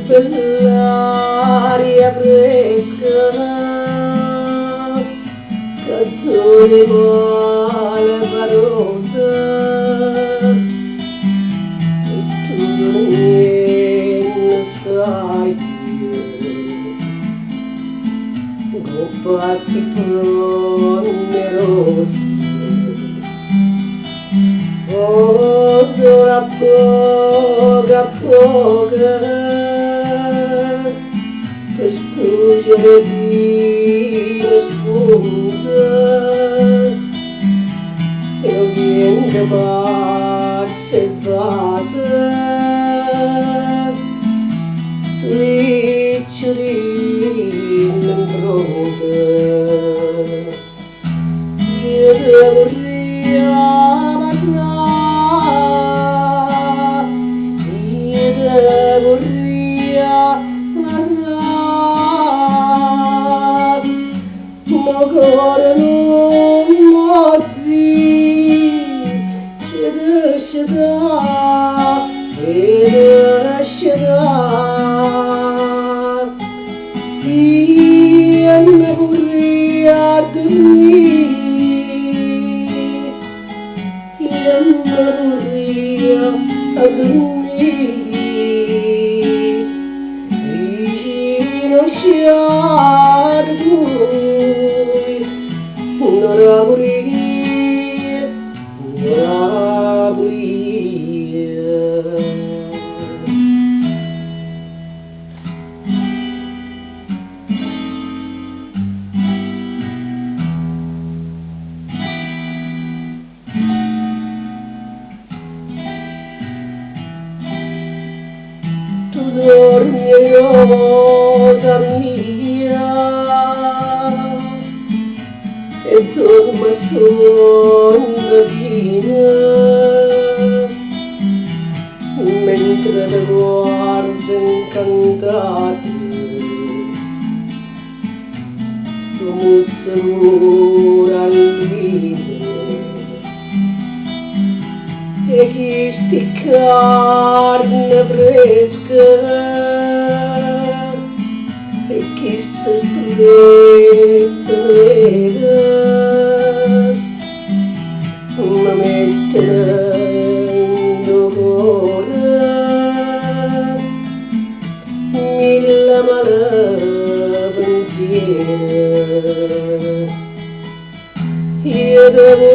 per l'aria fresca che tu mi vuole parola e tu non stai gobbati pronne rosse oh a poca per sfuggire di spunta e non viene pazza e pazza riccioli in croce io devo Magora non morri, io mi vorrei a dormire, io mi vorrei a dormire, vicino sciardo. Tu dormi rosa mia e dorma sonno mentre le guardo incantate tu mussura al viso e chi sti carne fresca e chi sta stretta ma mette nel cuore mille malapensieri io devo